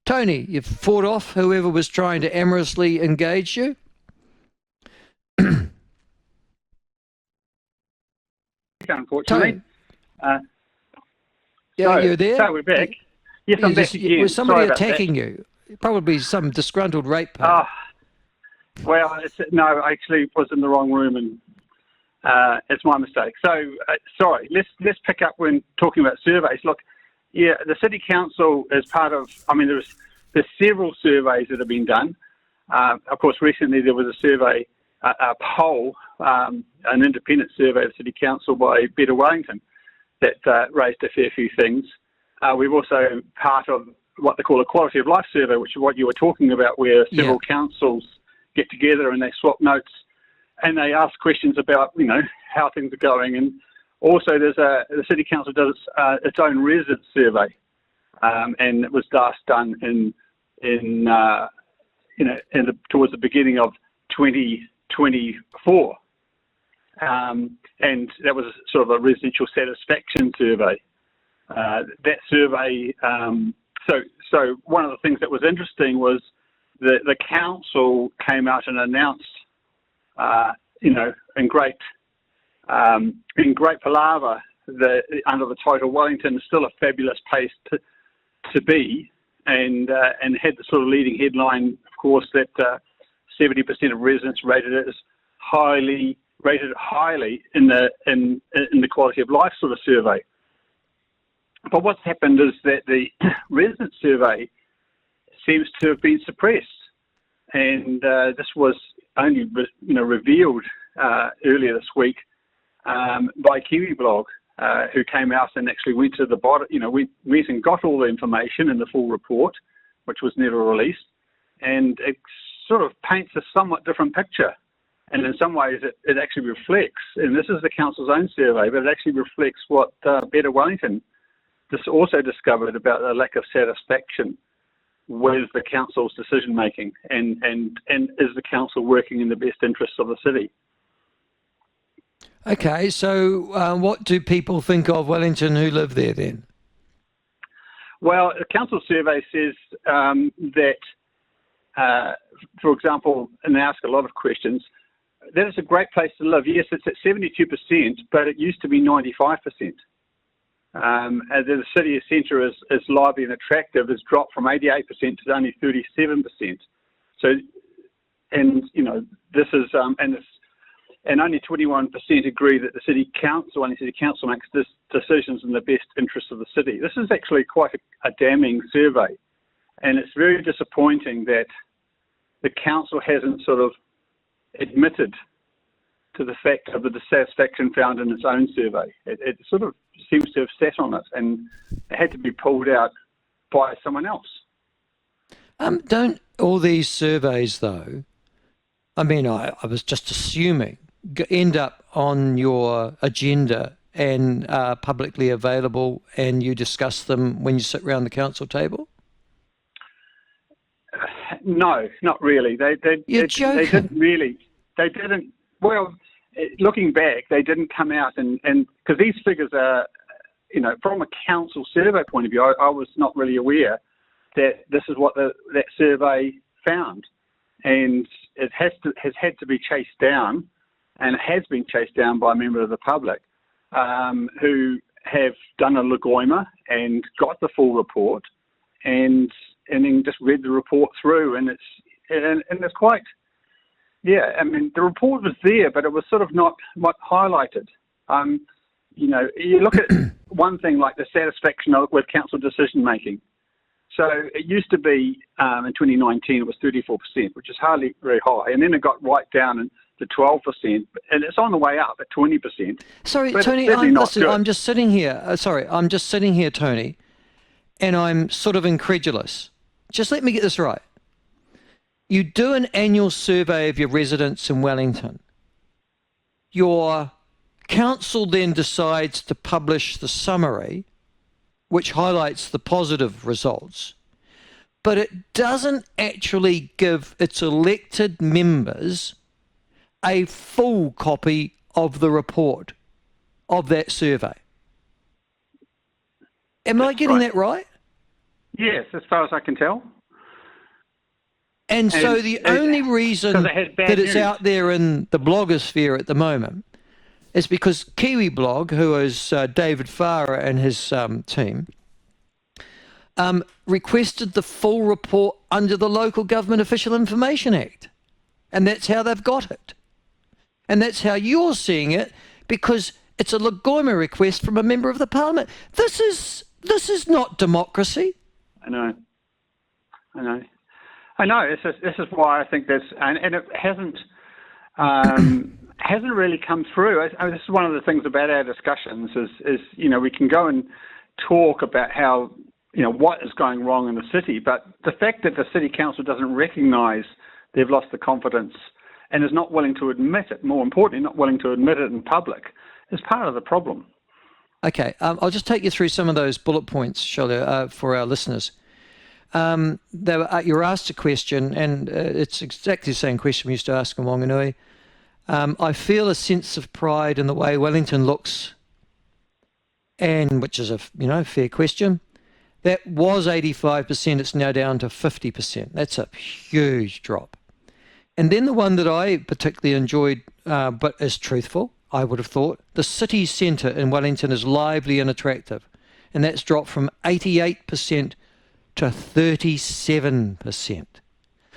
Tony, you've fought off whoever was trying to amorously engage you? Unfortunately. Yeah, you're there? So we're back. Yes, I'm back again. Was somebody Sorry about attacking that. you? Probably some disgruntled ratepayer. Well, no, I actually was in the wrong room, and it's my mistake. So, sorry. Let's pick up when talking about surveys. Look, yeah, the City Council is part of. I mean, there's several surveys that have been done. Of course, recently there was a survey, a poll, an independent survey of the City Council by Better Wellington that raised a fair few things. We've also part of what they call a quality of life survey, which is what you were talking about, where several councils get together and they swap notes and they ask questions about, how things are going. And also the City Council does its own resident survey, and it was last done towards the beginning of 2024. And that was sort of a residential satisfaction survey. That survey, so one of the things that was interesting was the council came out and announced, in great palaver, under the title "Wellington is still a fabulous place to be," and had the sort of leading headline, of course, that 70% of residents rated it highly in the quality of life sort of survey. But what's happened is that the resident survey seems to have been suppressed, and this was only revealed earlier this week by Kiwiblog, who came out and actually went to the bottom. We went and got all the information in the full report, which was never released, and it sort of paints a somewhat different picture. And in some ways, it actually reflects, and this is the council's own survey, but it actually reflects what Better Wellington also discovered about the lack of satisfaction with the council's decision making, and is the council working in the best interests of the city? Okay, so what do people think of Wellington who live there then? Well, the council survey says that, for example, and they ask a lot of questions, that it's a great place to live. Yes, it's at 72%, but it used to be 95%. The city centre is lively and attractive has dropped from 88% to only 37%. So, this is and only 21% agree that the city council makes decisions in the best interest of the city. This is actually quite a damning survey, and it's very disappointing that the council hasn't sort of admitted to the fact of the dissatisfaction found in its own survey. It sort of seems to have sat on it, and it had to be pulled out by someone else. Don't all these surveys, though, I mean, I was just assuming, end up on your agenda and are publicly available, and you discuss them when you sit around the council table? No, not really. You're joking. They didn't really. They didn't. Well, looking back, they didn't come out and because these figures are, from a council survey point of view, I was not really aware that this is what that survey found, and it has had to be chased down, and it has been chased down by a member of the public who have done a legoima and got the full report, and then just read the report through, and it's quite. Yeah, I mean, the report was there, but it was sort of not highlighted. You look at one thing like the satisfaction with council decision making. So it used to be in 2019 it was 34%, which is hardly very high, and then it got right down to 12%, and it's on the way up at 20%. Sorry, Tony, I'm just sitting here. I'm just sitting here, Tony, and I'm sort of incredulous. Just let me get this right. You do an annual survey of your residents in Wellington. Your council then decides to publish the summary, which highlights the positive results, but it doesn't actually give its elected members a full copy of the report of that survey. Am I getting that right? Yes, as far as I can tell. And so the only reason that it's out there in the blogosphere at the moment is because Kiwi Blog, who is David Farah and his team, requested the full report under the Local Government Official Information Act. And that's how they've got it. And that's how you're seeing it, because it's a Legoima request from a member of the Parliament. This is not democracy. I know. This is why I think this, and it hasn't really come through. This is one of the things about our discussions is we can go and talk about how what is going wrong in the city, but the fact that the City Council doesn't recognise they've lost the confidence and is not willing to admit it, more importantly, not willing to admit it in public, is part of the problem. Okay, I'll just take you through some of those bullet points, Shirley, for our listeners. You were asked a question, and it's exactly the same question we used to ask in Wanganui. I feel a sense of pride in the way Wellington looks, and which is a fair question. That was 85%, it's now down to 50%. That's a huge drop. And then the one that I particularly enjoyed, but is truthful, I would have thought, the city centre in Wellington is lively and attractive. And that's dropped from 88% to 37%.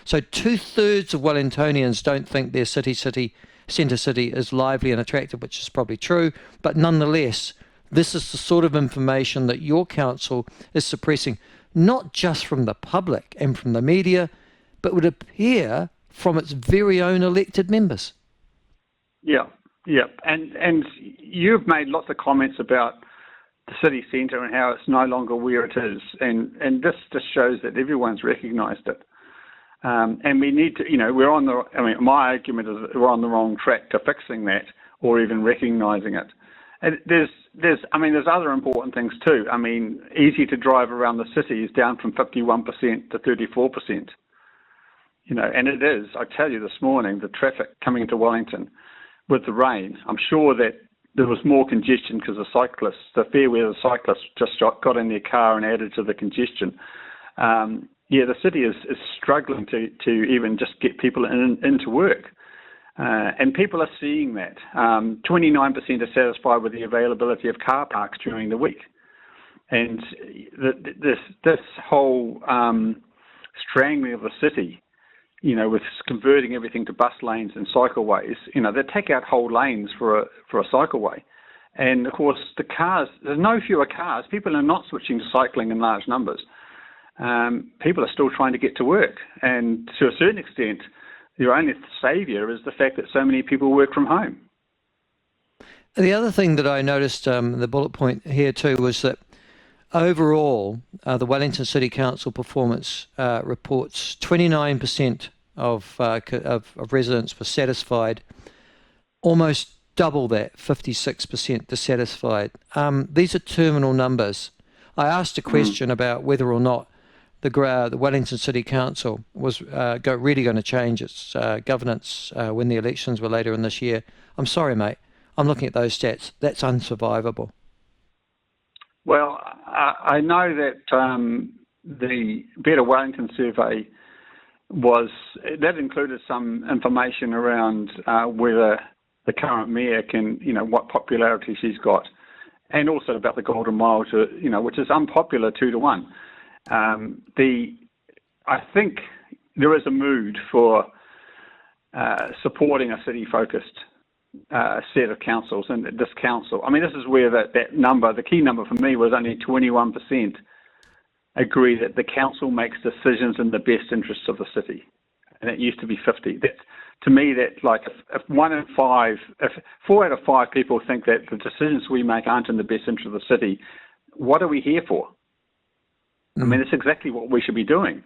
So 2/3 of Wellingtonians don't think their centre city is lively and attractive, which is probably true, but nonetheless, this is the sort of information that your council is suppressing, not just from the public and from the media, but would appear from its very own elected members. Yeah. And you've made lots of comments about the city centre and how it's no longer where it is. And this just shows that everyone's recognised it. And we need to, my argument is that we're on the wrong track to fixing that or even recognising it. And there's other important things too. Easy to drive around the city is down from 51% to 34%. And it is. I tell you this morning, the traffic coming into Wellington with the rain, I'm sure that there was more congestion because the fair weather cyclists just got in their car and added to the congestion. The city is struggling to even just get people into work. And people are seeing that. 29% are satisfied with the availability of car parks during the week. And this whole strangling of the city, with converting everything to bus lanes and cycleways, they take out whole lanes for a cycleway. And of course, there's no fewer cars. People are not switching to cycling in large numbers. People are still trying to get to work. And to a certain extent, your only saviour is the fact that so many people work from home. The other thing that I noticed, the bullet point here too, was that overall, the Wellington City Council performance reports 29% of residents were satisfied, almost double that, 56% dissatisfied. These are terminal numbers. I asked a question about whether or not the Wellington City Council was really going to change its governance when the elections were later in this year. I'm sorry, mate. I'm looking at those stats. That's unsurvivable. Well, I know that the Better Wellington survey that included some information around whether the current mayor can, what popularity she's got, and also about the Golden Mile, which is unpopular 2-1. I think there is a mood for supporting a city-focused set of councils, and this council. This is where that number, the key number for me, was only 21% agree that the council makes decisions in the best interests of the city, and it used to be 50. To me, that's like if 4 out of 5 people think that the decisions we make aren't in the best interest of the city, what are we here for? That's exactly what we should be doing.